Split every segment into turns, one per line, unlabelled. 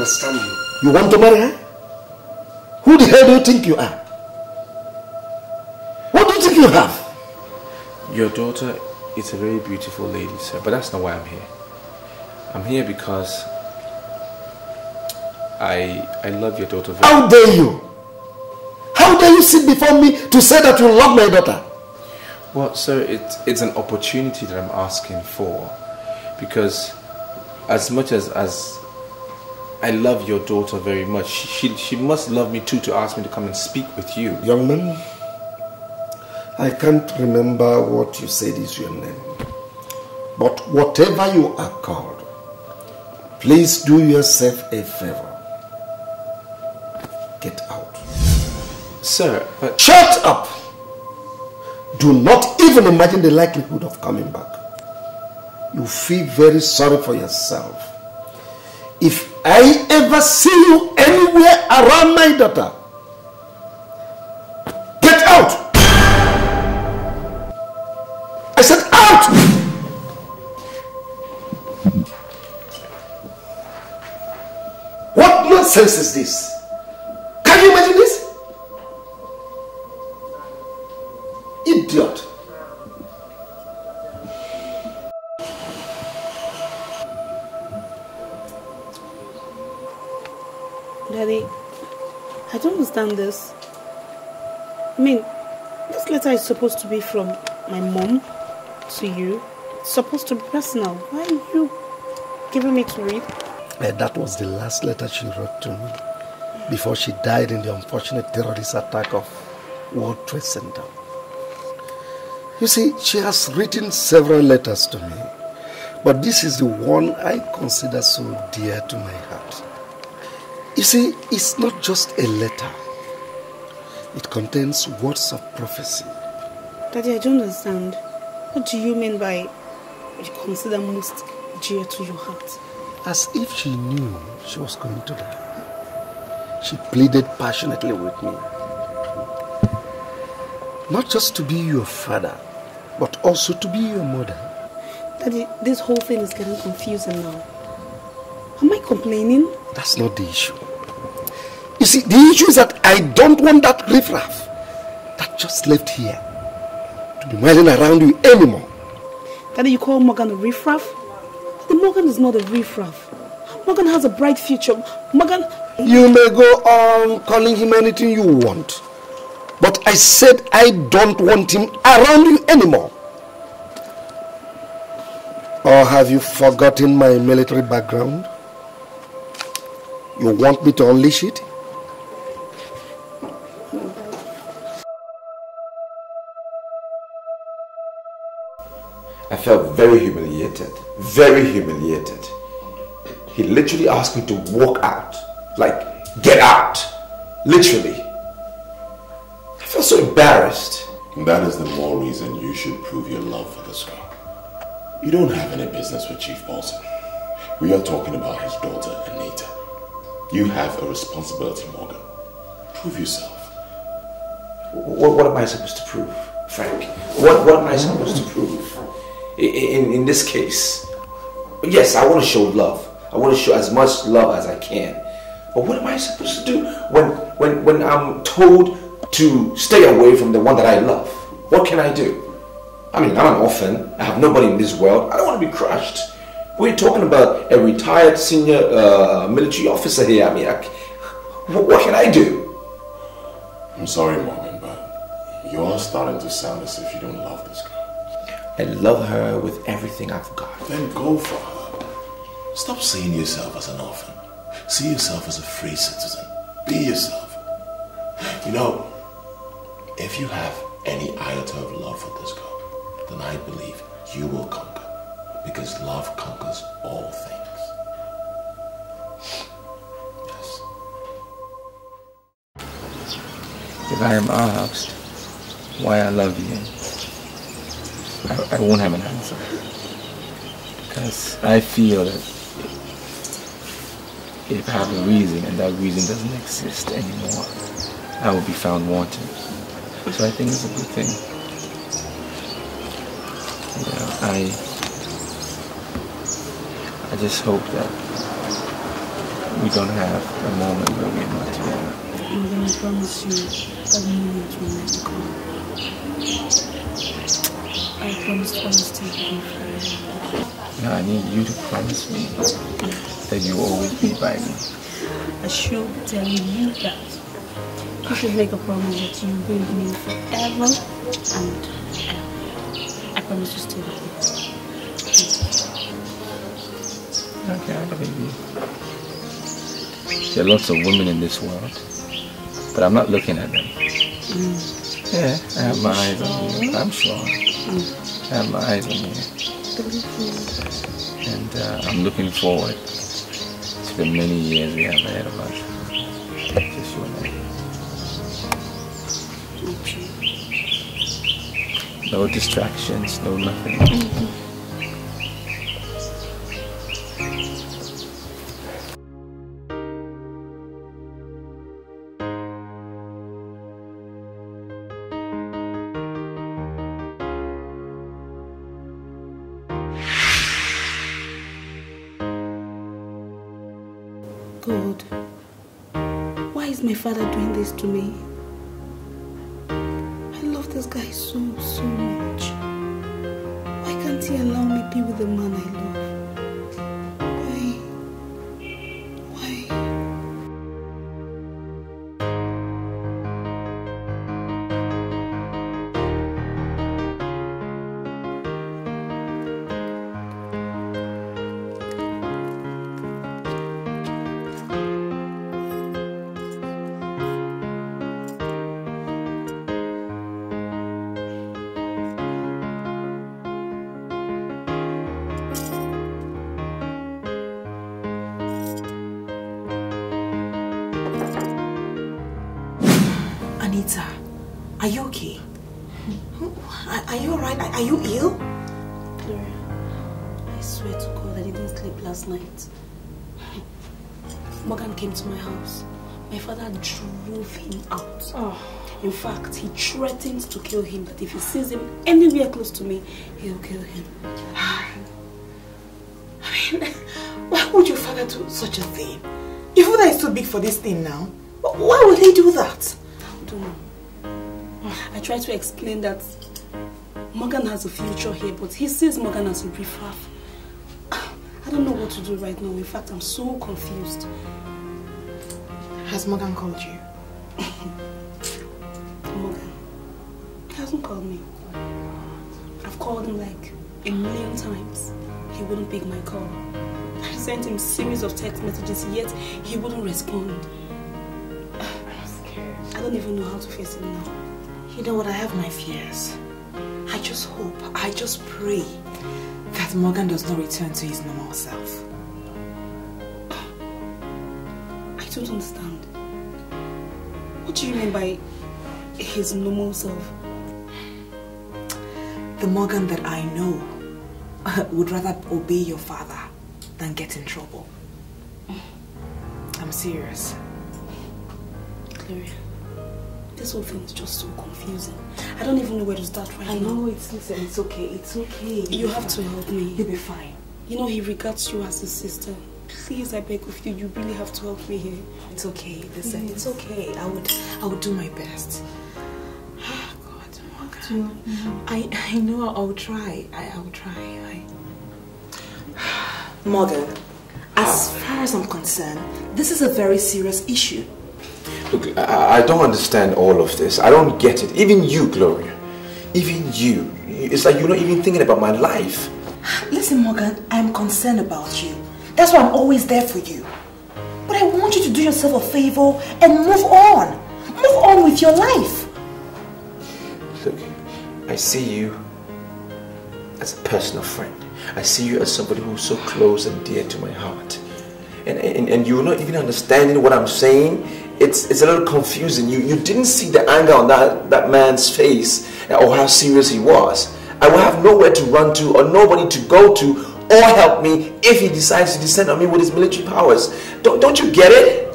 understand you. You want to marry her? Who the hell do you think you are? What do you think you have?
Your daughter is a very beautiful lady, sir, but that's not why I'm here. I'm here because I love your daughter very much.
How dare you? How dare you sit before me to say that you love my daughter?
Well, sir, it's an opportunity that I'm asking for, because as much as I love your daughter very much, she must love me too to ask me to come and speak with you.
Young man, I can't remember what you said is your name, but whatever you are called, please do yourself a favor. Get out.
Sir, but...
Shut up! Do not even imagine the likelihood of coming back. You feel very sorry for yourself. If I ever see you anywhere around my daughter, get out! I said out! What nonsense is this? Can you imagine this? Idiot.
Daddy, I don't understand this. I mean, this letter is supposed to be from my mom to you. It's supposed to be personal. Why are you giving me to read?
That was the last letter she wrote to me before she died in the unfortunate terrorist attack of World Trade Center. You see, she has written several letters to me, but this is the one I consider so dear to my heart. You see, it's not just a letter. It contains words of prophecy.
Daddy, I don't understand. What do you mean by you consider most dear to your heart?
As if she knew she was going to die. She pleaded passionately with me. Not just to be your father, but also to be your mother.
Daddy, this whole thing is getting confusing now. Am I complaining?
That's not the issue. You see, the issue is that I don't want that riffraff that just left here to be milling around you anymore.
Daddy, you call Morgan a riffraff? The Morgan is not a riffraff. Morgan has a bright future. Morgan...
You may go on calling him anything you want. But I said I don't want him around you anymore. Or have you forgotten my military background? You want me to unleash it?
I felt very humiliated. Very humiliated. He literally asked me to walk out. Like, get out. Literally. I felt so embarrassed.
That is the more reason you should prove your love for this girl. You don't have any business with Chief Bolson. We are talking about his daughter, Anita. You have a responsibility, Morgan. Prove yourself.
What am I supposed to prove, Frank? What am I supposed to prove? In this case, yes, I want to show love. I want to show as much love as I can. But what am I supposed to do when I'm told to stay away from the one that I love? What can I do? I mean, I'm an orphan. I have nobody in this world. I don't want to be crushed. We're talking about a retired senior military officer here. I mean, what can I do?
I'm sorry, Morgan, but you are starting to sound as if you don't love this girl.
I love her with everything I've got.
Then go for her. Stop seeing yourself as an orphan. See yourself as a free citizen. Be yourself. You know, if you have any iota of love for this girl, then I believe you will conquer. Because love conquers all things. Yes.
If I am asked why I love you, I won't have an answer. Because I feel that if I have a reason and that reason doesn't exist anymore, I will be found wanting. So I think it's a good thing. You know, I just hope that we don't have a moment where we're not together.
I'm going to promise you that the moment will never come. I promise to always stay with you forever.
Yeah, I need you to promise me that you will always be by me.
I should tell you that. You should make a promise that you will be with me forever and ever. I promise to stay with you.
Okay, I believe you. There are lots of women in this world, but I'm not looking at them. Yeah, I have my eyes on you. I'm sure. I have my eyes on you. And I'm looking forward to the many years we have ahead of us. Just you and I. No distractions, no nothing.
God, why is my father doing this to me? I love this guy so much. Why can't he allow me to be with the man I love?
Anita, are you okay? Are you alright? Are you ill?
Gloria, I swear to God I didn't sleep last night. Morgan came to my house. My father drove him out. In fact, he threatened to kill him, that if he sees him anywhere close to me, he'll kill him.
I mean, why would your father do such a thing? Your father is too big for this thing now. Why would he do that?
I don't know. I tried to explain that Morgan has a future here, but he sees Morgan as a riffraff. I don't know what to do right now. In fact, I'm so confused.
Has Morgan called you?
Morgan, he hasn't called me. I've called him like 1,000,000 times. He wouldn't pick my call. I sent him a series of text messages, yet he wouldn't respond.
I'm scared.
I don't even know how to face him now.
You know what? I have my fears. I just hope, I just pray that Morgan does not return to his normal self.
I don't understand. What do you mean by his normal self?
The Morgan that I know would rather obey your father than get in trouble. I'm serious.
Gloria, this whole thing is just so confusing. I don't even know where to start right now.
I know, listen, it's okay, it's okay.
You have to help me.
You'll be fine.
You know he regards you as his sister. Please, I beg of you, you really have to help me here.
It's okay, listen, it's okay. I would do my best. God, Morgan. I know I will try. I will try. Morgan, as far as I'm concerned, this is a very serious issue.
Look, I don't understand all of this. I don't get it. Even you, Gloria. Even you. It's like you're not even thinking about my life.
Listen, Morgan, I'm concerned about you. That's why I'm always there for you. But I want you to do yourself a favor and move on. Move on with your life.
Look, I see you as a personal friend. I see you as somebody who's so close and dear to my heart. And you're not even understanding what I'm saying. It's a little confusing. You didn't see the anger on that man's face or how serious he was. I will have nowhere to run to or nobody to go to or help me if he decides to descend on me with his military powers. Don't you get it?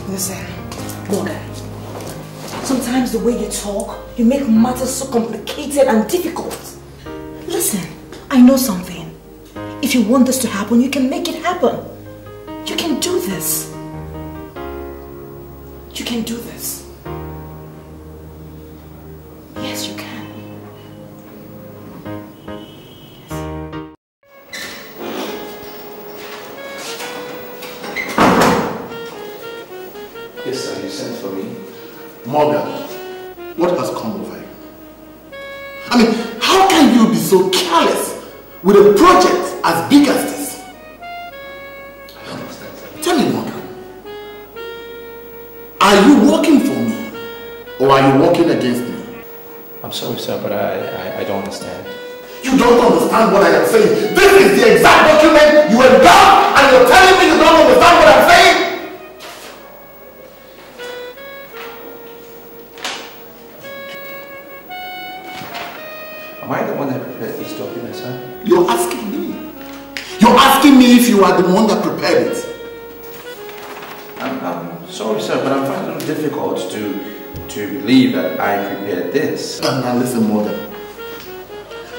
Listen, Morgan. Sometimes the way you talk, you make matters so complicated and difficult. Listen, I know something. If you want this to happen, you can make it happen. You can do this. You can do this. Yes, you can.
Yes, sir, you sent for me.
Morgan, what has come over you? I mean, how can you be so careless with a project as big as this?
I understand, sir.
Tell me, Morgan, are you working for me or are you working against me?
I'm sorry, sir, but I don't understand.
You don't understand what I am saying. This is the exact document you have done and you're telling me you don't understand what I'm saying?
Am I the one that prepared this document, sir?
You're asking me. You're asking me if you are the one that prepared it.
I'm sorry, sir, but I'm finding it difficult to believe that I prepared this.
Now listen, Morgan.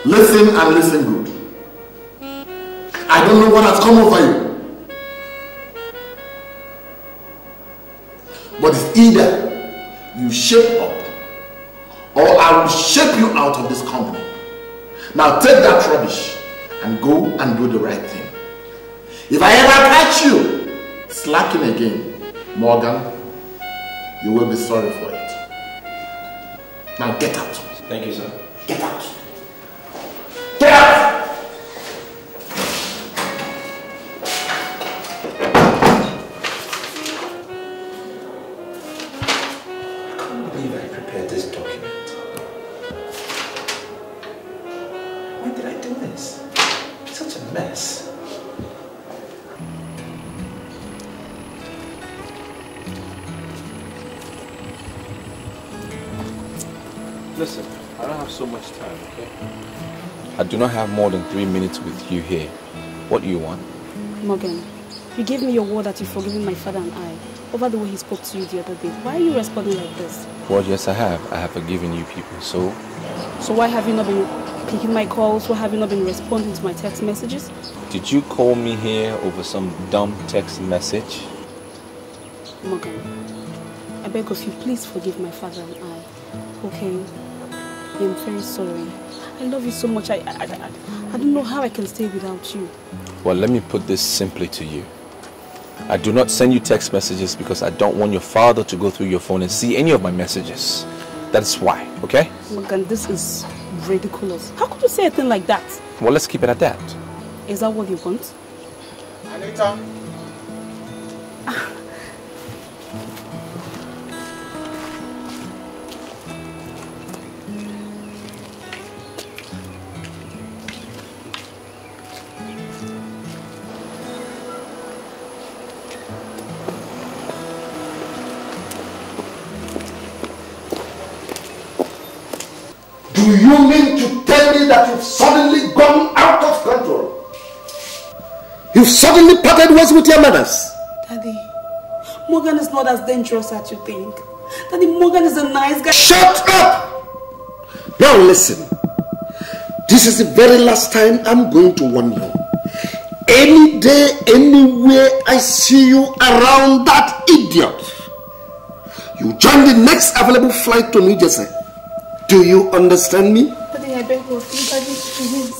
Listen and listen good. I don't know what has come over you. But it's either you shape up or I will shape you out of this company. Now take that rubbish and go and do the right thing. If I ever catch you slacking again, Morgan, you will be sorry for it. Now get out.
Thank you, sir.
Get out. Get out!
I can't believe I prepared this document. Why did I do this? It's such a mess. Listen, I don't have so much time, okay? I do not have more than 3 minutes with you here. What do you want?
Morgan, you gave me your word that you've forgiven my father and I over the way he spoke to you the other day. Why are you responding like this?
Well, yes, I have. I have forgiven you people, so...
So why have you not been picking my calls? Why have you not been responding to my text messages?
Did you call me here over some dumb text message?
Morgan, I beg of you, please forgive my father and I. Okay? I am very sorry. I love you so much. I don't know how I can stay without you.
Well, let me put this simply to you. I do not send you text messages because I don't want your father to go through your phone and see any of my messages. That's why, okay?
Morgan, this is ridiculous. How could you say a thing like that?
Well, let's keep it at that.
Is that what you want?
Anita. Do you mean to tell me that you've suddenly gone out of control? You've suddenly parted ways with your manners?
Daddy, Morgan is not as dangerous as you think. Daddy, Morgan is a nice guy.
Shut up! Now listen. This is the very last time I'm going to warn you. Any day, anywhere I see you around that idiot, you join the next available flight to New Jersey. Do you understand me?
Daddy, I beg of you. Daddy, please.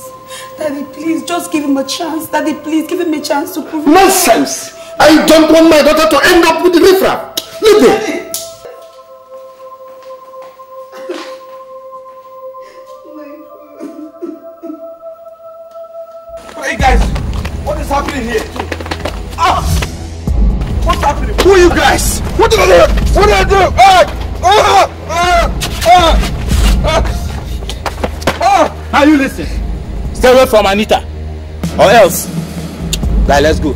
Daddy, please, just give him a chance. Daddy, please, give him a chance to prove it.
Nonsense! I don't want my daughter to end up with the riffraff. Leave it.
Hey guys, what is happening here? Ah! What's happening?
Who are you guys?
What did I do? What did I do?
Now you listen. Stay away from Anita. Or else. Like, let's go.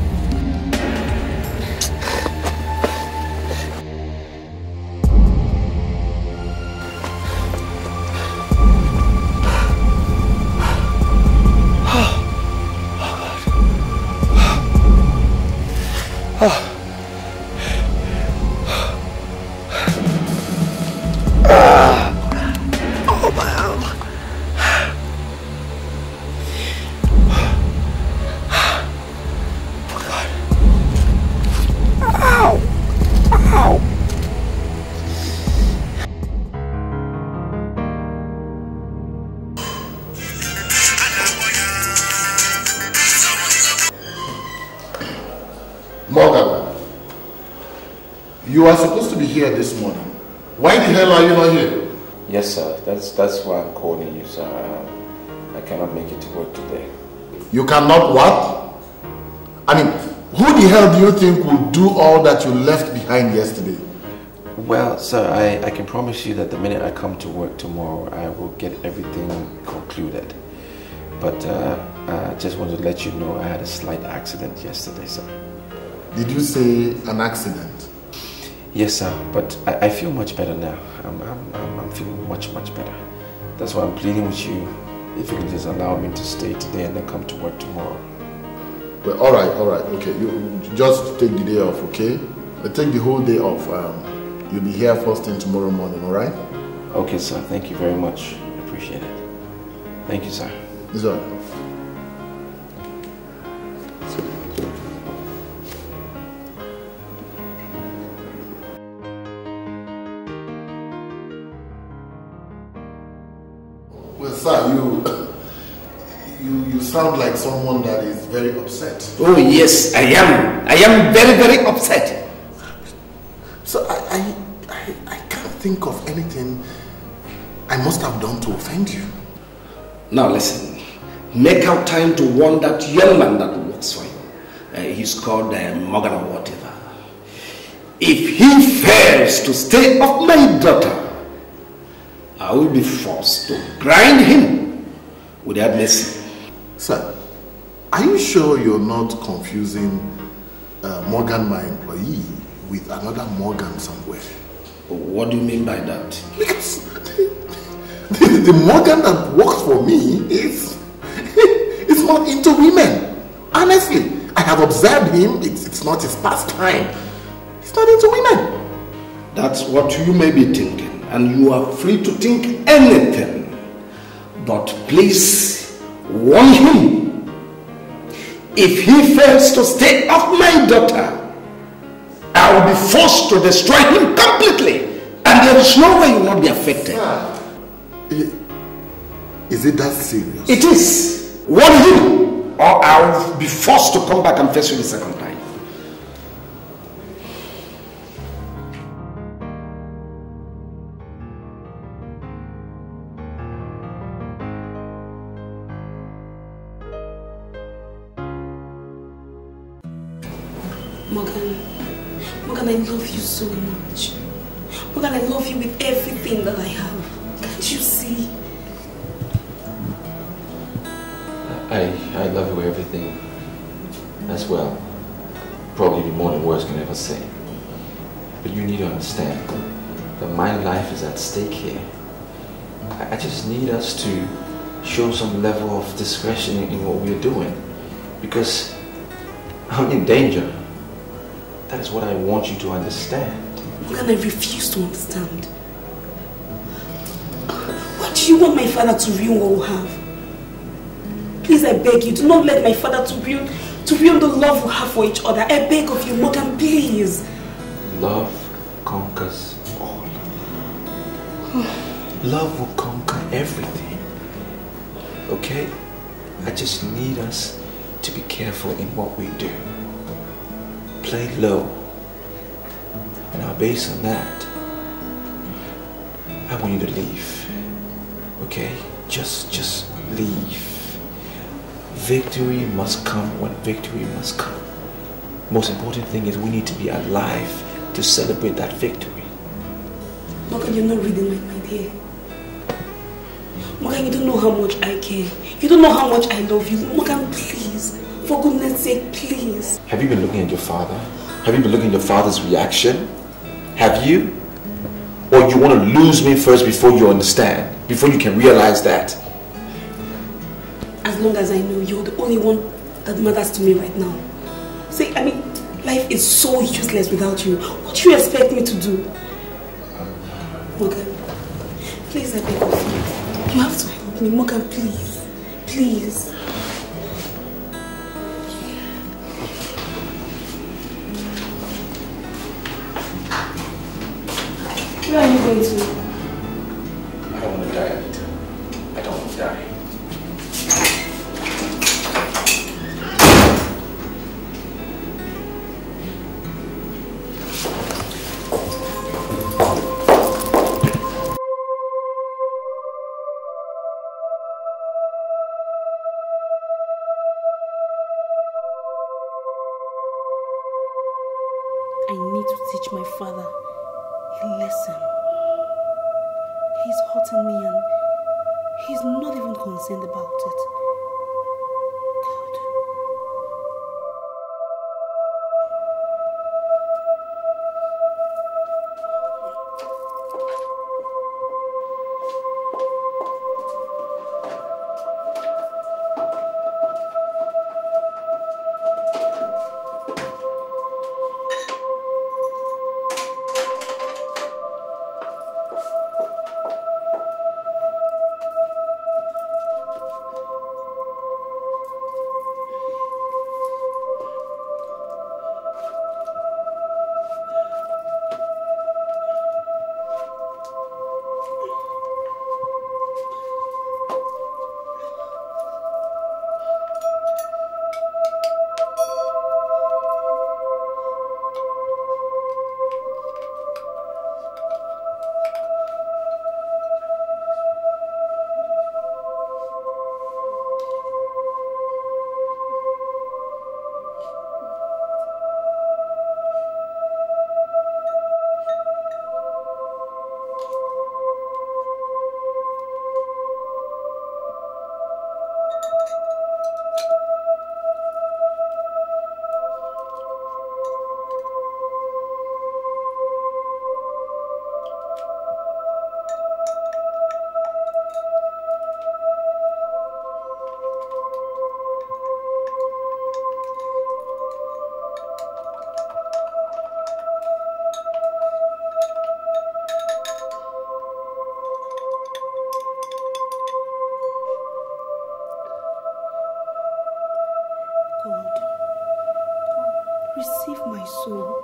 You are supposed to be here this morning. Why the hell are you not here?
Yes, sir. That's why I'm calling you, sir. I cannot make it to work today.
You cannot what? I mean, who the hell do you think will do all that you left behind yesterday?
Well, sir, I can promise you that the minute I come to work tomorrow, I will get everything concluded. But I just wanted to let you know I had a slight accident yesterday, sir.
Did you say an accident?
Yes, sir, but I feel much better now. I'm feeling much better. That's why I'm pleading with you, if you can just allow me to stay today and then come to work tomorrow.
Well, all right, okay. You just take the day off, okay? Take the whole day off. You'll be here first thing tomorrow morning, all right?
Okay, sir. Thank you very much. I appreciate it. Thank you, sir.
It's all right. Well, sir, you sound like someone that is very upset.
Oh yes, I am. I am very upset.
So I can't think of anything I must have done to offend you.
Now listen, make out time to warn that young man that works for you. He's called Morgan or whatever. If he fails to stay off my daughter, I will be forced to grind him without mercy.
Sir, are you sure you're not confusing Morgan, my employee, with another Morgan somewhere?
What do you mean by that?
Because the Morgan that works for me is not into women. Honestly, I have observed him. It's not his pastime. He's not into women.
That's what you may be thinking, and you are free to think anything. But please warn him. If he fails to stay off my daughter, I will be forced to destroy him completely, and there is no way you will not be affected.
Is it that serious?
It is. Warn him, or I will be forced to come back and face you the second time.
Morgan, I love you so much. Morgan, I love you with everything that I have. Can't you see?
I love you with everything as well. Probably more than words can ever say. But you need to understand that my life is at stake here. I just need us to show some level of discretion in what we're doing. Because I'm in danger. That is what I want you to understand.
Morgan, I refuse to understand. What do you want my father to ruin what we have? Please, I beg you, do not let my father to ruin the love we have for each other. I beg of you, Morgan, please.
Love conquers all. Love will conquer everything. Okay? I just need us to be careful in what we do. Play low. And now based on that, I want you to leave. Okay? Just leave. Victory must come when victory must come. Most important thing is we need to be alive to celebrate that victory.
Morgan, you're not reading my mind here. Morgan, you don't know how much I care. You don't know how much I love you. Morgan, please. For goodness sake, please.
Have you been looking at your father? Have you been looking at your father's reaction? Have you? Or you want to lose me first before you understand? Before you can realize that?
As long as I know you're the only one that matters to me right now. See, I mean, life is so useless without you. What do you expect me to do? Morgan, please, I beg of you. You have to help me. Morgan, please. Please. Where are you going to?
I don't want to die, Anita. I don't want to die.
Listen, he's hurting me and he's not even concerned about it. Receive my soul.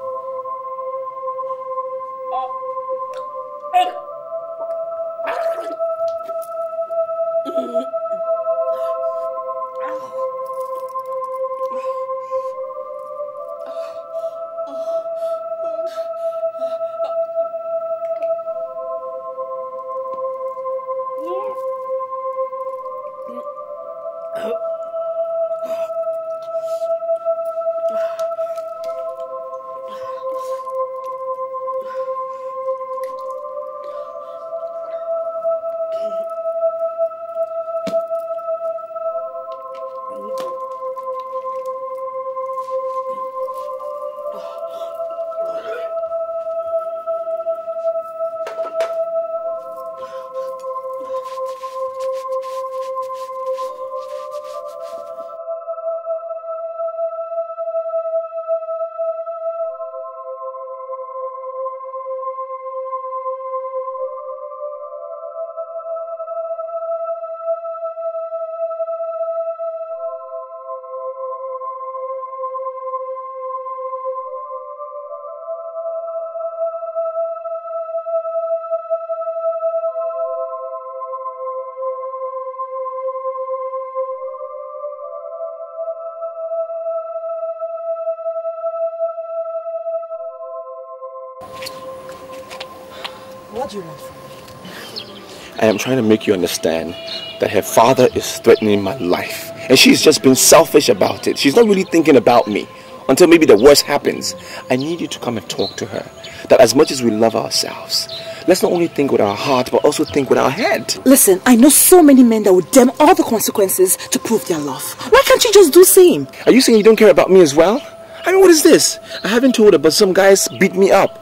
What do you want from me?
I am trying to make you understand that her father is threatening my life. And she's just been selfish about it. She's not really thinking about me until maybe the worst happens. I need you to come and talk to her. That as much as we love ourselves, let's not only think with our heart, but also think with our head.
Listen, I know so many men that would damn all the consequences to prove their love. Why can't you just do the same?
Are you saying you don't care about me as well? I mean, what is this? I haven't told her, but some guys beat me up.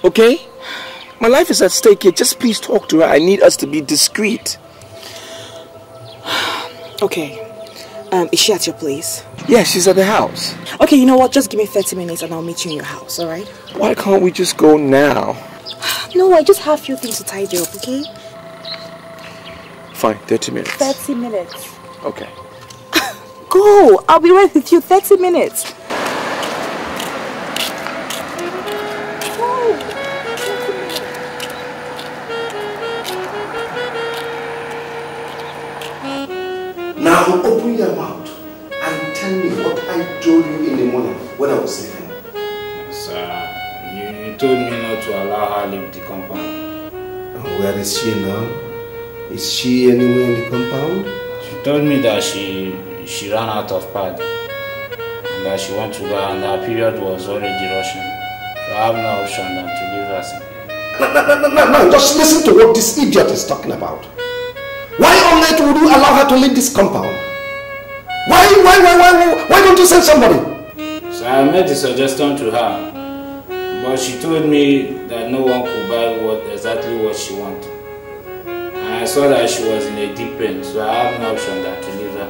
Okay? My life is at stake here. Just please talk to her. I need us to be discreet.
Okay. Is she at your place?
Yeah, she's at the house.
Okay, you know what? Just give me 30 minutes and I'll meet you in your house, alright?
Why can't we just go now?
No, I just have a few things to tidy up, okay?
Fine, 30 minutes.
30 minutes.
Okay.
Go! I'll be right with you. 30 minutes.
Now open your mouth and tell me what I told you in the morning when I was sleeping.
Sir, you told me not to allow her leave the compound.
And where is she now? Is she anywhere in the compound?
She told me that she ran out of pad and that she wanted to go and her period was already rushing. So I have no option than to leave her.
No, just listen to what this idiot is talking about. Why on earth would you allow her to leave this compound? Why don't you send somebody?
So I made the suggestion to her, but she told me that no one could buy exactly what she wanted. And I saw that she was in a deep pain, so I have no option than to leave her.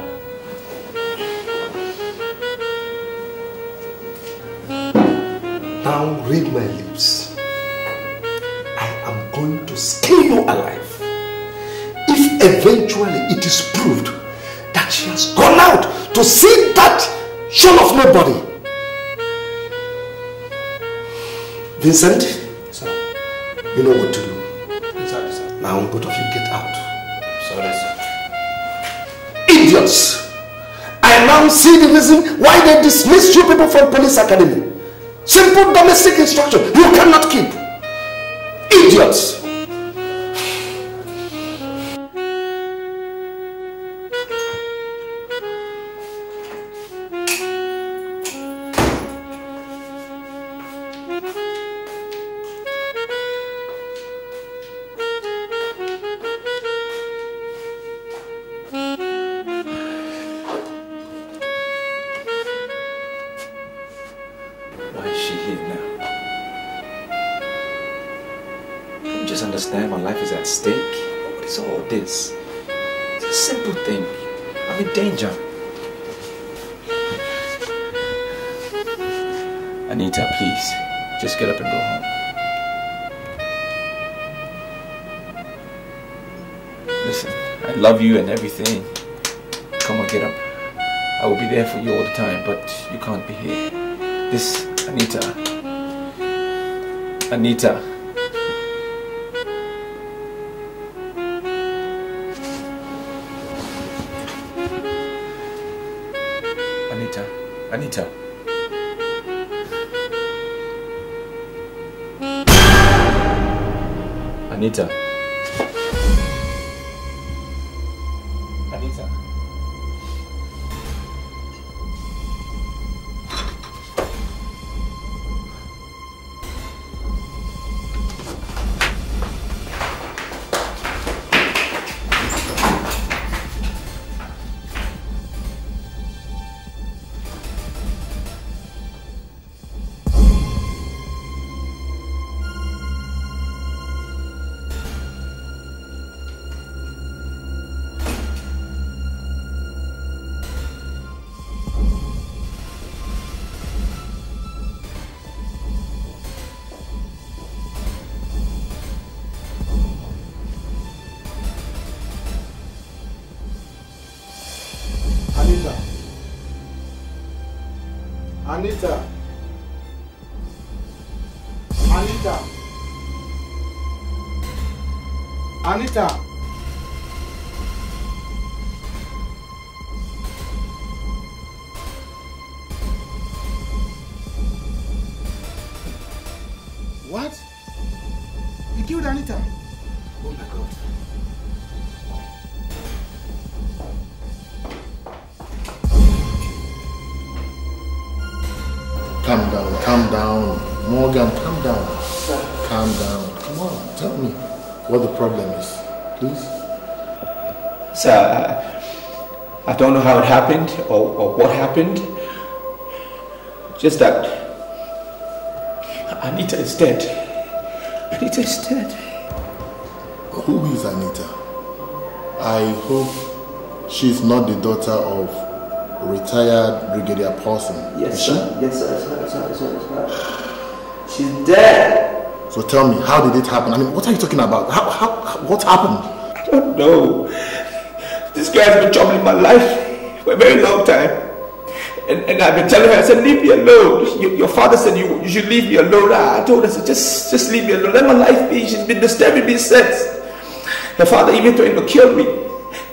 Now read my lips. I am going to skin you alive. If eventually it is proved that she has gone out to see that son of nobody. Vincent, sir, you know what to do.
Yes, sir.
Now both of you get out.
Sorry, sir.
Idiots! I now see the reason why they dismissed you people from police academy. Simple domestic instruction you cannot keep. Idiots!
Anita, please, just get up and go home. Listen, I love you and everything. Come on, get up. I will be there for you all the time, but you can't be here. This, Anita. Anita. Anita. Anita. Anita.
Anita. Anita. Anita. What? You killed Anita? Oh my God.
Calm down. Morgan, calm down. Sir. Calm down. Come on, tell me what the problem is, please.
Sir, I don't know how it happened or what happened. Just that Anita is dead. Anita is dead.
Who is Anita? I hope she's not the daughter of retired Brigadier Paulson.
Yes, sir. Yes, sir. She's dead.
So tell me, how did it happen? I mean, what are you talking about? What happened?
I don't know. This girl has been troubling my life for a very long time. And I've been telling her, I said, leave me alone. Your father said you should leave me alone. I told her, just leave me alone. Let my life be. She's been disturbing me since. Her father even threatened to kill me.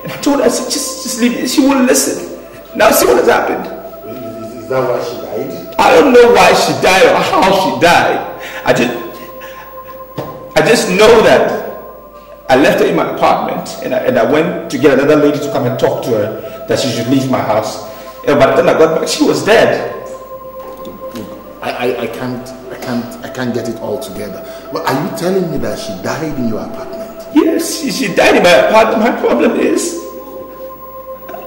And I told her, I said, just leave me. She wouldn't listen. Now see what has happened.
Is that why she died?
I don't know why she died or how she died. I just know that I left her in my apartment and I went to get another lady to come and talk to her that she should leave my house. And by the time I got back, she was dead.
I can't can't get it all together. But are you telling me that she died in your apartment?
Yes, she died in my apartment. My problem is,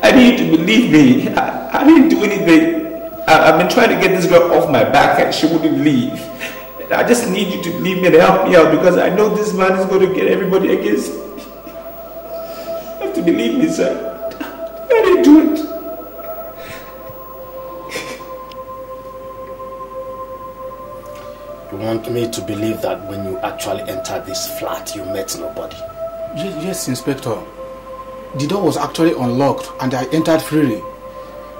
I need you to believe me. I didn't do anything. I've been trying to get this girl off my back and she wouldn't leave. I just need you to believe me and help me out because I know this man is going to get everybody against me. You have to believe me, sir. I didn't do it.
You want me to believe that when you actually entered this flat, you met nobody?
Yes, Inspector. The door was actually unlocked and I entered freely.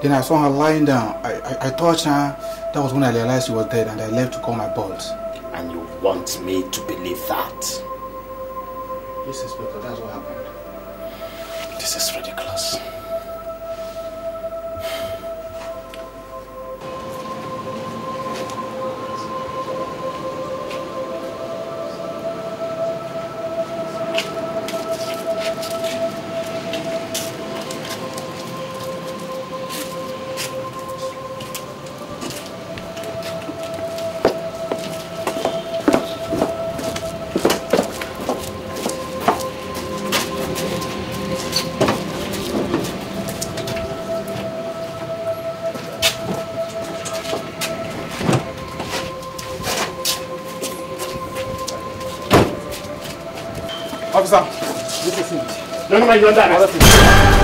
Then I saw her lying down. I touched her. That was when I realized she was dead and I left to call my boss.
And you want me to believe that?
Yes, Inspector, that's what happened.
This is ridiculous.
Officer, this is him.
No, you're under arrest.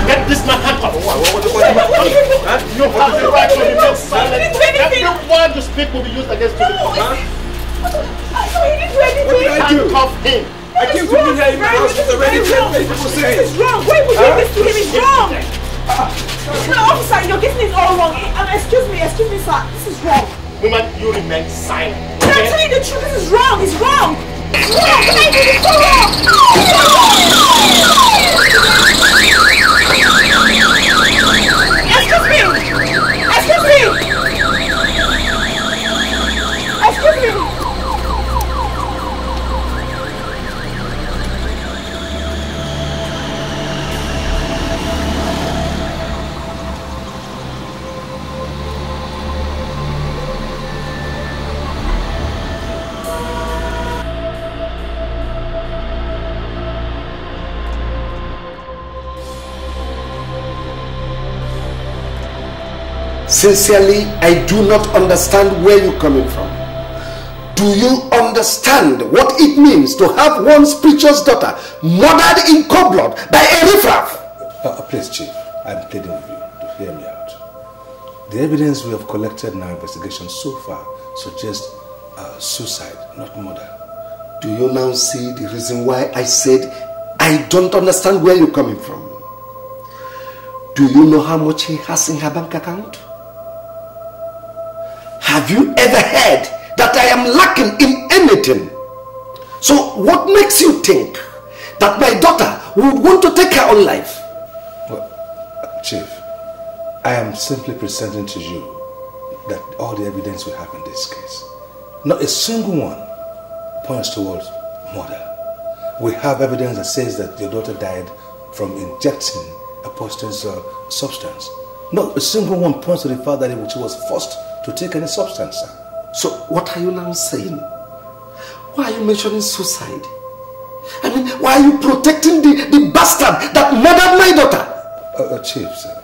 Get this man handcuffed. You have the right to remain silent. Everyone you speak will be used against you.
No, he didn't do anything.
What did I do? Handcuff him.
I came to be here in my house with already 10 people saying.
This is wrong. Why would you do this to him? It's wrong. No, officer, you're getting it all wrong. Excuse me, sir. This is wrong.
Woman, you remain silent.
But I'm telling you the truth. This is wrong. It's wrong. It's wrong. What I did is so wrong. Excuse me.
Sincerely, I do not understand where you're coming from. Do you understand what it means to have one's precious daughter murdered in cold blood by a riffraff?
Please, Chief, I'm pleading with you to hear me out. The evidence we have collected in our investigation so far suggests suicide, not murder.
Do you now see the reason why I said I don't understand where you're coming from? Do you know how much he has in her bank account? Have you ever heard that I am lacking in anything? So what makes you think that my daughter would want to take her own life?
Well, Chief, I am simply presenting to you that all the evidence we have in this case, not a single one points towards murder. We have evidence that says that your daughter died from injecting a poisonous substance. Not a single one points to the fact that she was forced to take any substance, sir.
So what are you now saying? Why are you mentioning suicide? I mean, why are you protecting the bastard that murdered my daughter?
Chief, sir,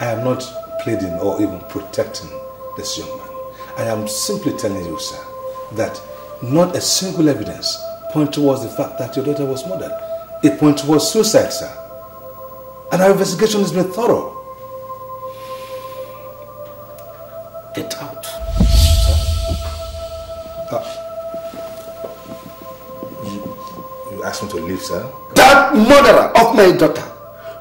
I am not pleading or even protecting this young man. I am simply telling you, sir, that not a single evidence points towards the fact that your daughter was murdered. It points towards suicide, sir. And our investigation has been thorough.
Get out.
You asked me to leave, sir?
That murderer of my daughter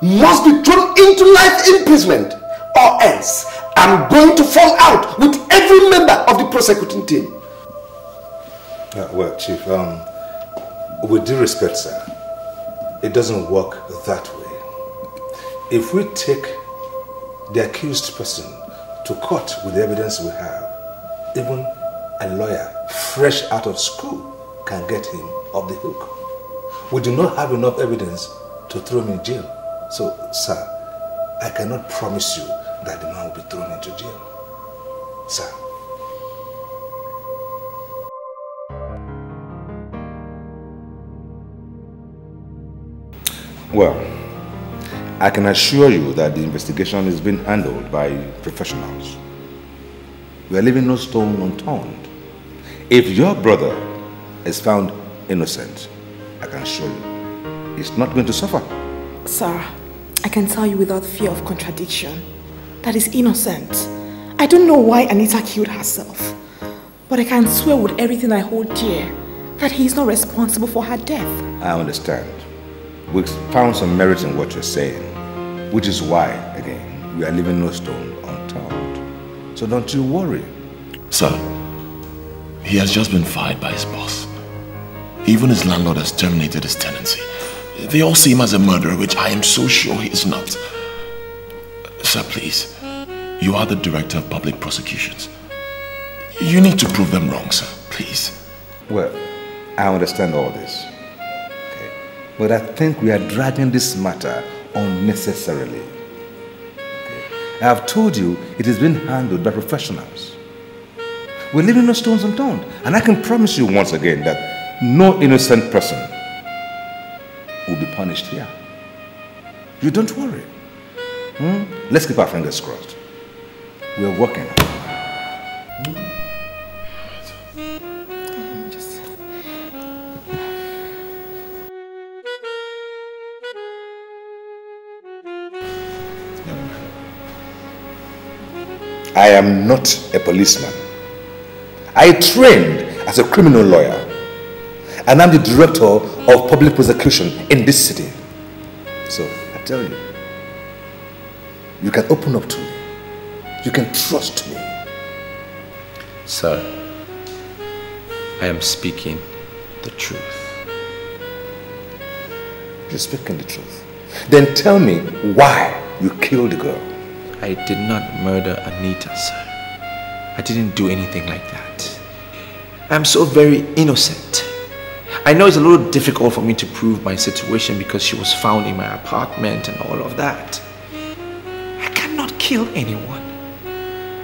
must be thrown into life imprisonment, or else I'm going to fall out with every member of the prosecuting team.
Well, Chief, with due respect, sir, it doesn't work that way. If we take the accused person to court with the evidence we have, even a lawyer fresh out of school can get him off the hook. We do not have enough evidence to throw him in jail. So, sir, I cannot promise you that the man will be thrown into jail. Sir. Well, I can assure you that the investigation is being handled by professionals. We are leaving no stone unturned. If your brother is found innocent, I can assure you, he's not going to suffer.
Sir, I can tell you without fear of contradiction that he's innocent. I don't know why Anita killed herself, but I can swear with everything I hold dear that he is not responsible for her death.
I understand. We found some merit in what you're saying, which is why, again, we are leaving no stone unturned. So don't you worry.
Sir, he has just been fired by his boss. Even his landlord has terminated his tenancy. They all see him as a murderer, which I am so sure he is not. Sir, please. You are the director of public prosecutions. You need to prove them wrong, sir. Please.
Well, I understand all this. Okay. But I think we are dragging this matter unnecessarily. Okay. I have told you it is being handled by professionals. We're leaving no stones unturned. And I can promise you once again that no innocent person will be punished here. You don't worry. Let's keep our fingers crossed. We're working. I am not a policeman. I trained as a criminal lawyer, and I'm the director of public prosecution in this city. So I tell you, you can open up to me. You can trust me.
Sir, I am speaking the truth.
You're speaking the truth. Then tell me why you killed the girl.
I did not murder Anita, sir. I didn't do anything like that. I'm so very innocent. I know it's a little difficult for me to prove my situation because she was found in my apartment and all of that. I cannot kill anyone.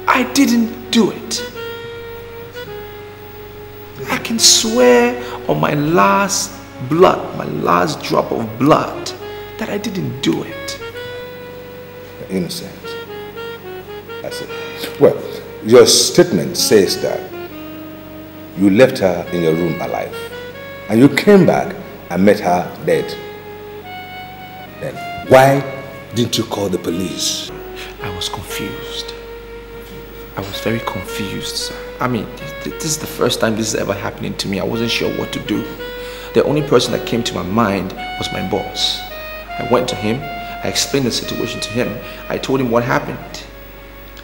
I didn't do it. I can swear on my last blood, my last drop of blood, that I didn't do it.
You're innocent. That's it. Well, your statement says that you left her in your room alive and you came back and met her dead. Then why didn't you call the police?
I was confused. I was very confused, sir. I mean, this is the first time this is ever happening to me. I wasn't sure what to do. The only person that came to my mind was my boss. I went to him. I explained the situation to him. I told him what happened.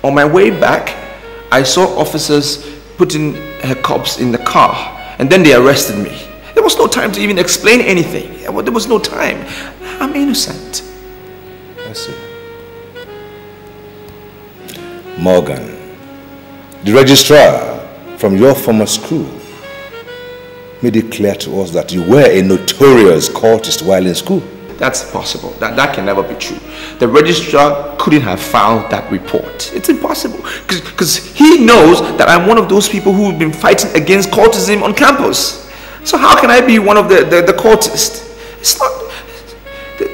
On my way back, I saw officers putting her corpse in the car, and then they arrested me. There was no time to even explain anything. There was no time. I'm innocent.
I see. Morgan, the registrar from your former school, made it clear to us that you were a notorious cultist while in school.
That's impossible. That can never be true. The registrar couldn't have found that report. It's impossible. Because he knows that I'm one of those people who've been fighting against cultism on campus. So how can I be one of the cultists? It's not...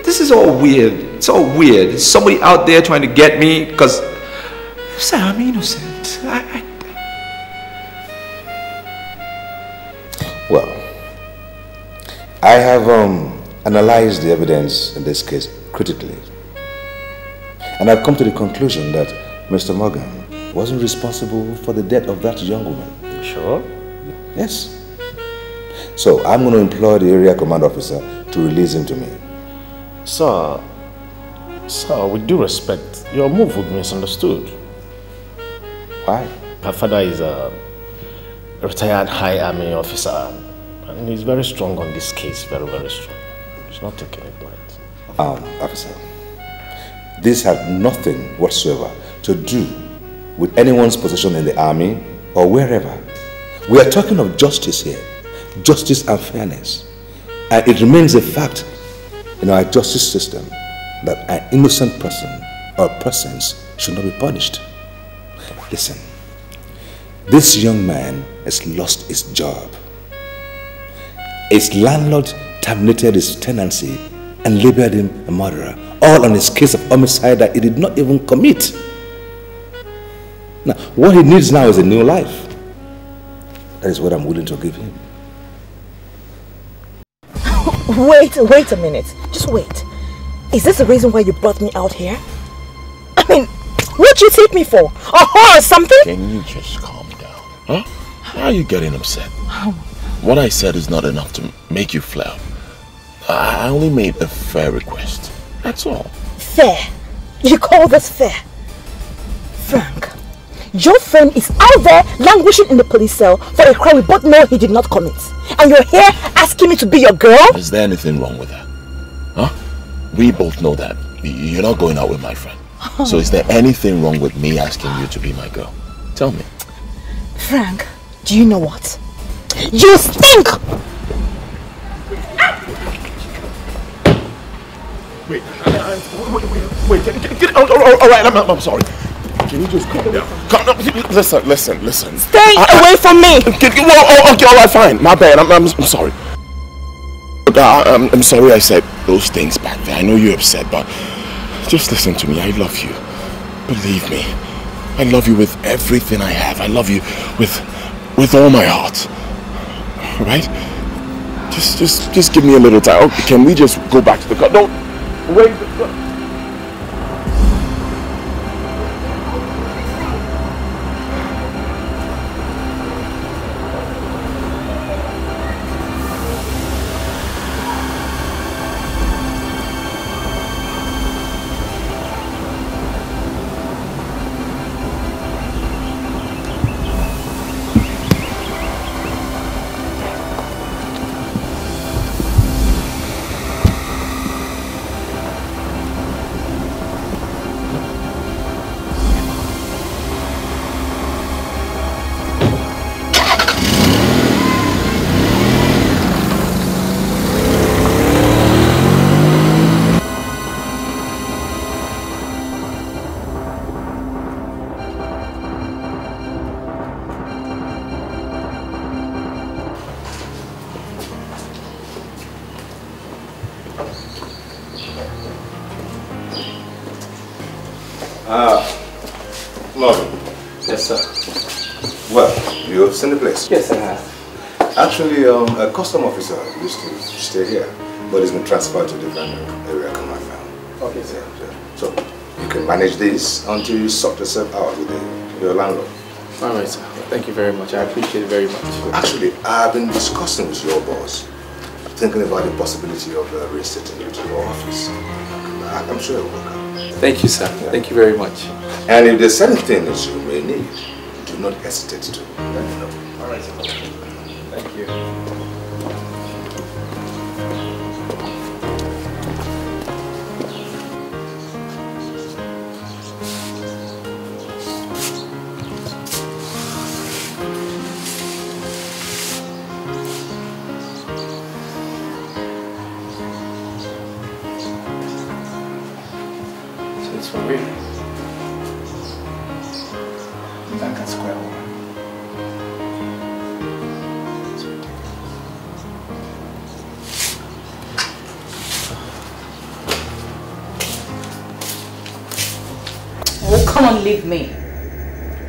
This is all weird. It's all weird. There's somebody out there trying to get me because... Sir, I'm innocent.
Well, I have analyzed the evidence in this case critically. And I've come to the conclusion that Mr. Morgan wasn't responsible for the death of that young woman.
Sure?
Yes. So I'm going to employ the area command officer to release him to me.
Sir, with due respect, your move would be misunderstood.
Why?
Her father is a retired high army officer, and he's very strong on this case, very, very strong. He's not taking it light.
Officer, this had nothing whatsoever to do with anyone's position in the army or wherever. We are talking of justice here, justice and fairness. And it remains a fact in our justice system that an innocent person or persons should not be punished. Listen, this young man has lost his job. His landlord terminated his tenancy and labeled him a murderer, all on his case of homicide that he did not even commit. Now, what he needs now is a new life. That is what I'm willing to give him.
Wait a minute. Just wait. Is this the reason why you brought me out here? I mean, what'd you take me for? A whore or something?
Can you just calm down? Huh? Why are you getting upset? What I said is not enough to make you flare. I only made a fair request. That's all.
Fair? You call this fair? Frank, your friend is out there languishing in the police cell for a crime we both know he did not commit. And you're here asking me to be your girl?
Is there anything wrong with that? Huh? We both know that. You're not going out with my friend. So is there anything wrong with me asking you to be my girl? Tell me.
Frank, do you know what? You stink!
Wait, all right, I'm sorry. Can you just calm down? Listen.
Stay away from me!
Okay, all right, fine. My bad, I'm sorry. I'm sorry I said those things back there. I know you're upset, but just listen to me. I love you. Believe me. I love you with everything I have. I love you with all my heart. Right? Just give me a little time. Okay, can we just go back to the car? Don't wait.
In the place?
Yes, I have.
Actually, a custom officer used to stay here, but he's been transferred to a different area command now.
Okay, sir.
So, you can manage this until you sort yourself out with your landlord.
All right, sir. Thank you very much. I appreciate it very much.
Actually, I've been discussing with your boss, thinking about the possibility of reinstating you to your office. I'm sure it will work out.
Thank you, sir. Yeah. Thank you very much.
And if there's anything that you may need, do not hesitate to let me know.
All right, sir. Thank you. So it's for real. Back at square one.
Oh, come on, leave me.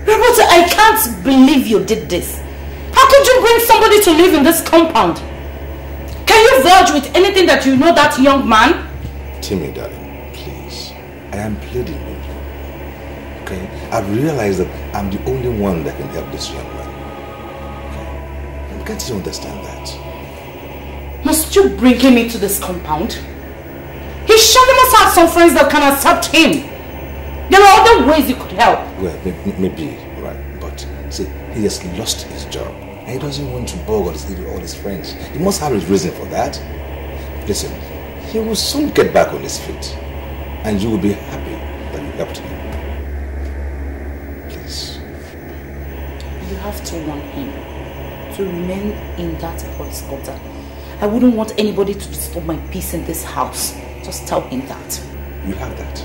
Roberta, I can't believe you did this. How could you bring somebody to live in this compound? Can you vouch with anything that you know that young man?
Timmy, darling, please. I am pleading with you. Okay? I've realized that I'm the only one that can help this young man. Okay? Can't you understand that?
Must you bring him into this compound? He surely must have some friends that can accept him. There are other ways you could help.
Well, maybe, right. But see, he has lost his job. And he doesn't want to bug all his friends. He must have his reason for that. Listen, he will soon get back on his feet. And you will be happy that you helped him. Please.
You have to warn him to remain in that boy's quarter. I wouldn't want anybody to disturb my peace in this house. Just tell him that.
You have that.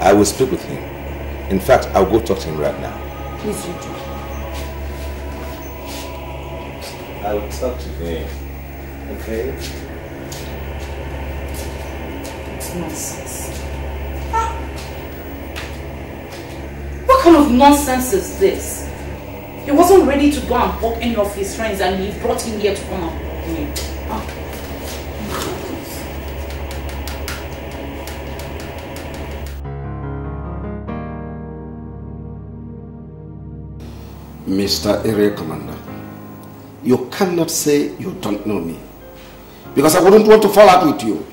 I will speak with him. In fact, I'll go talk to him right now.
Please, you do.
I will talk to him. Okay?
That's nonsense. Huh? What kind of nonsense is this? He wasn't ready to go and book any of his friends and he brought him here to come and book me. Huh?
Mr. Area Commander, you cannot say you don't know me, because I wouldn't want to fall out with you.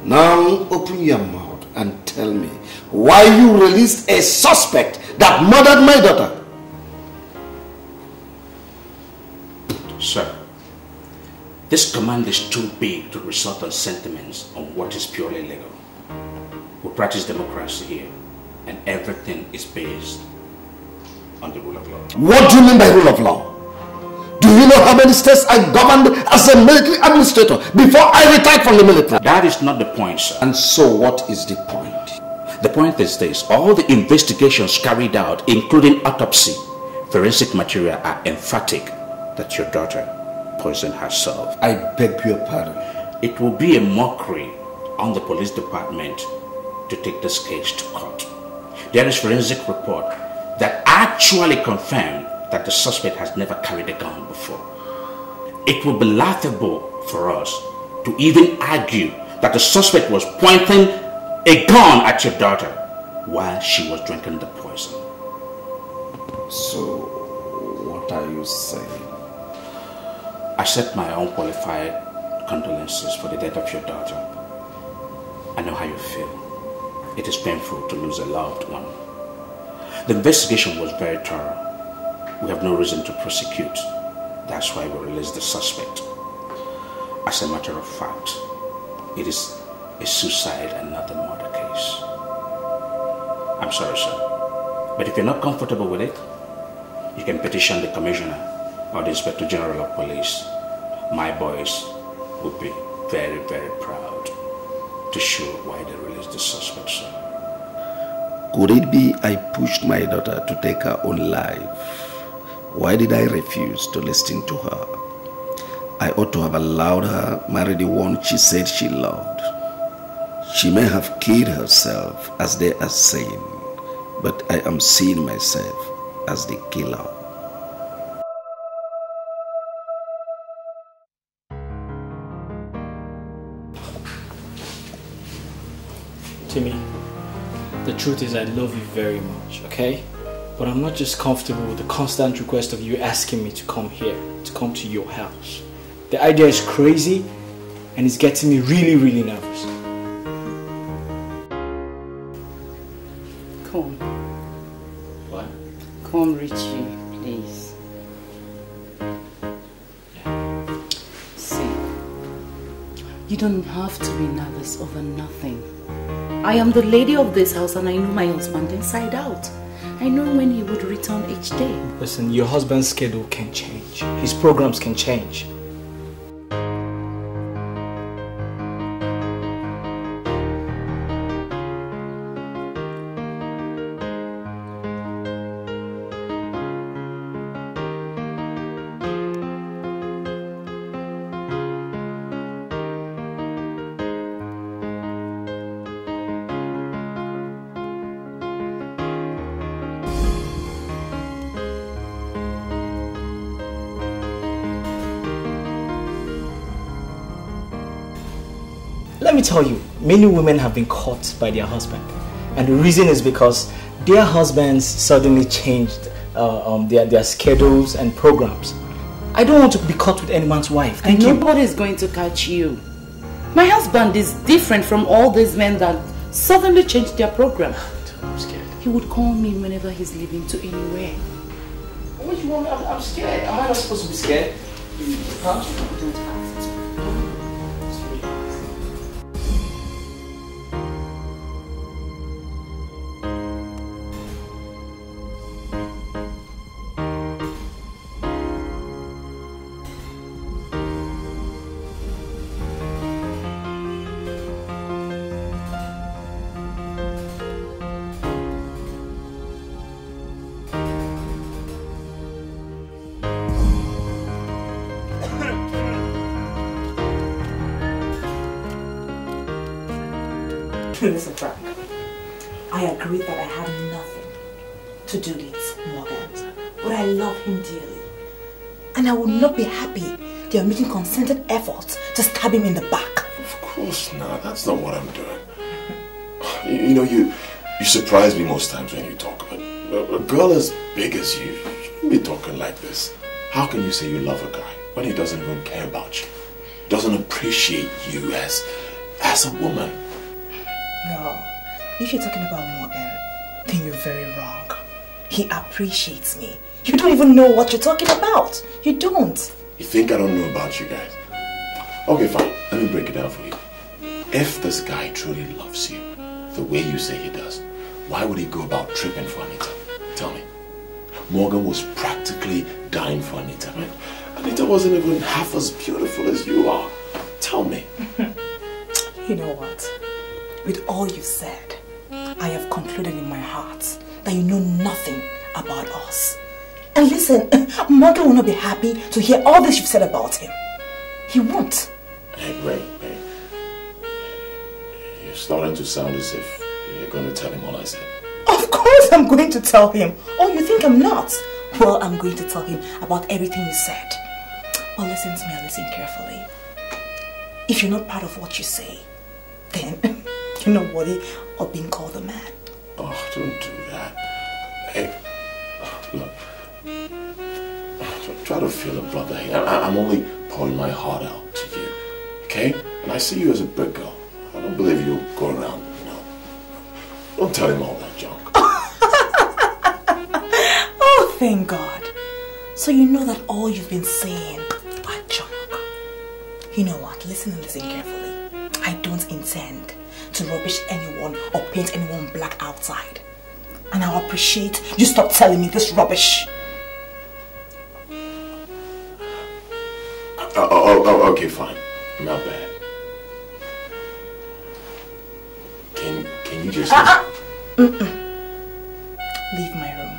Now open your mouth and tell me why you released a suspect that murdered my daughter.
Sir, this command is too big to resort on sentiments on what is purely legal. We practice democracy here, and everything is based on the rule of law.
What do you mean by rule of law? Do you know how many states I governed as a military administrator before I retired from the military?
That is not the point, sir.
And so what is the point?
The point is this: all the investigations carried out, including autopsy, forensic material, are emphatic that your daughter poisoned herself.
I beg your pardon.
It will be a mockery on the police department to take this case to court. There is forensic report that actually confirmed that the suspect has never carried a gun before. It would be laughable for us to even argue that the suspect was pointing a gun at your daughter while she was drinking the poison.
So, what are you saying?
I accept my own qualified condolences for the death of your daughter. I know how you feel. It is painful to lose a loved one. The investigation was very thorough. We have no reason to prosecute. That's why we released the suspect. As a matter of fact, it is a suicide and not a murder case. I'm sorry, sir. But if you're not comfortable with it, you can petition the commissioner or the Inspector General of Police. My boys would be very, very proud to show why they released the suspect, sir.
Could it be I pushed my daughter to take her own life? Why did I refuse to listen to her? I ought to have allowed her marry the one she said she loved. She may have killed herself, as they are saying, but I am seeing myself as the killer.
Timmy, the truth is I love you very much, okay? But I'm not just comfortable with the constant request of you asking me to come here, to come to your house. The idea is crazy and it's getting me really, really nervous.
Come.
What?
Come, Richie, please. See, you don't have to be nervous over nothing. I am the lady of this house and I know my husband inside out. I know when he would return each day.
Listen, your husband's schedule can change. His programs can change. Let me tell you, many women have been caught by their husband. And the reason is because their husbands suddenly changed their schedules and programs. I don't want to be caught with anyone's wife. Thank you.
Nobody's going to catch you. My husband is different from all these men that suddenly changed their program.
I'm scared.
He would call me whenever he's leaving to anywhere.
What do you want me? I'm scared. Am I not supposed to be scared? Huh?
You don't have to. Listen, Frank. I agree that I had nothing to do with Morgan, but I love him dearly. And I would not be happy they are making concerted efforts to stab him in the back.
Of course not. That's not what I'm doing. You know, you surprise me most times when you talk. But a girl as big as you shouldn't be talking like this. How can you say you love a guy when he doesn't even care about you? Doesn't appreciate you as a woman?
No. If you're talking about Morgan, then you're very wrong. He appreciates me. You don't even know what you're talking about. You don't.
You think I don't know about you guys? Okay, fine. Let me break it down for you. If this guy truly loves you the way you say he does, why would he go about tripping for Anita? Tell me. Morgan was practically dying for Anita, right? Anita wasn't even half as beautiful as you are. Tell me.
You know what? With all you've said, I have concluded in my heart that you know nothing about us. And listen, Morgan will not be happy to hear all this you've said about him. He won't.
Hey, wait. You're starting to sound as if you're going to tell him all I said.
Of course I'm going to tell him. Oh, you think I'm not? Well, I'm going to tell him about everything you said. Well, listen to me and listen carefully. If you're not part of what you say, then you're not worthy of being called a man.
Oh, don't do that. Hey, look. Try to feel a brother here. I'm only pouring my heart out to you, okay? And I see you as a big girl. I don't believe you'll go around, Don't tell him all that junk.
Oh, thank God. So you know that all you've been saying are junk. You know what? Listen and listen carefully. I don't intend to rubbish anyone or paint anyone black outside. And I'll appreciate you stop telling me this rubbish.
Okay, fine. Not bad. Can you just...
Leave my room.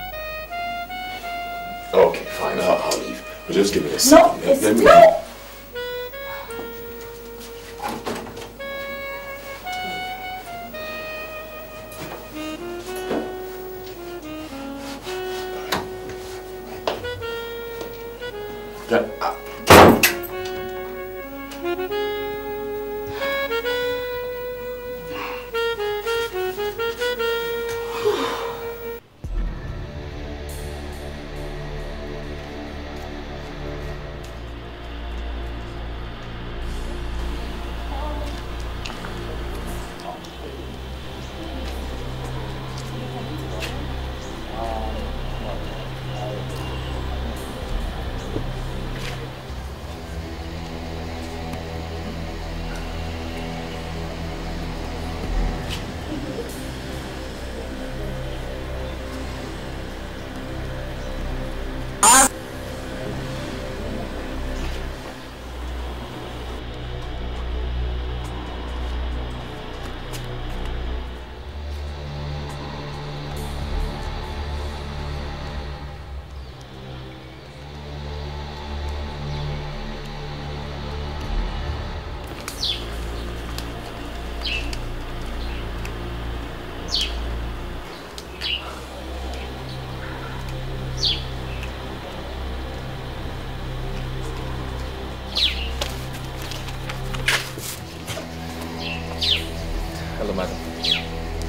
Okay, fine. I'll leave. But just give me a second.
No, it's...
No!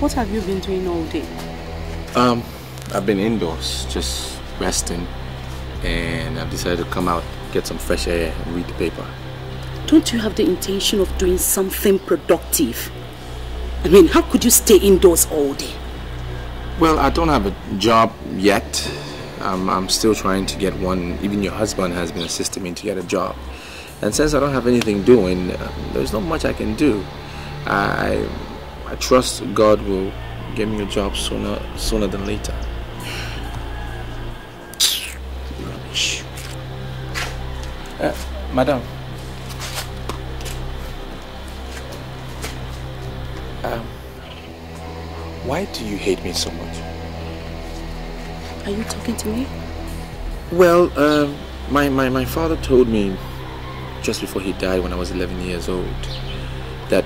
What have you been doing all day?
I've been indoors, just resting, and I've decided to come out, get some fresh air, and read the paper.
Don't you have the intention of doing something productive? I mean, how could you stay indoors all day?
Well, I don't have a job yet. I'm still trying to get one. Even your husband has been assisting me to get a job. And since I don't have anything doing, there's not much I can do. I trust God will give me a job sooner than later. Rubbish. Madam. Why do you hate me so much?
Are you talking to me?
Well, my father told me just before he died when I was 11 years old that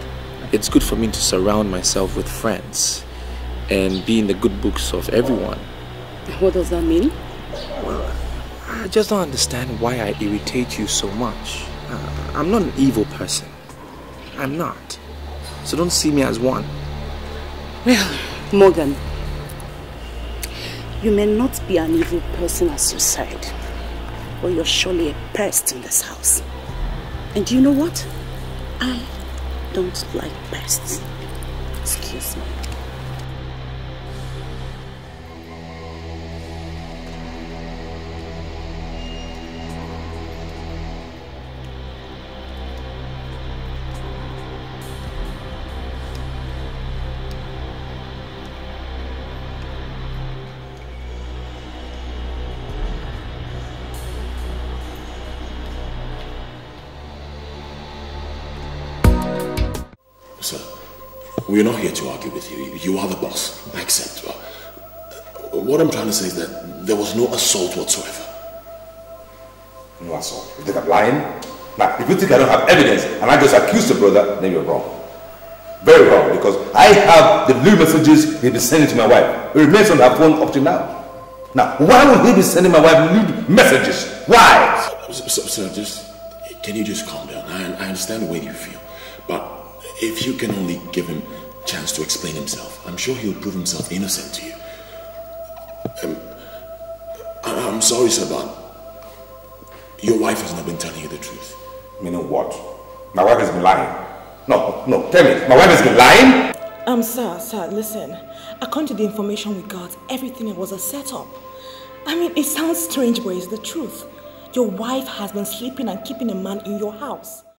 it's good for me to surround myself with friends and be in the good books of everyone.
What does that mean?
Well, I just don't understand why I irritate you so much. I'm not an evil person. I'm not. So don't see me as one.
Well, Morgan, you may not be an evil person as you said, but you're surely a pest in this house. And do you know what? I don't like pests. Excuse me.
Sir, we're not here to argue with you. You are the boss. I accept. What I'm trying to say is that there was no assault whatsoever.
No assault. You think I'm lying? Now, if you think I don't have evidence and I just accuse the brother, then you're wrong. Very wrong, because I have the lewd messages he's been sending to my wife. It remains on her phone up to now. Now, why would he be sending my wife lewd messages? Why?
Sir, can you just calm down? I understand the way you feel, but if you can only give him a chance to explain himself, I'm sure he'll prove himself innocent to you. I'm sorry, sir, but your wife has not been telling you the truth.
Meaning what? My wife has been lying. No, tell me, my wife has been lying?
Sir, listen. According to the information we got, everything was a setup. I mean, it sounds strange, but it's the truth. Your wife has been sleeping and keeping a man in your house.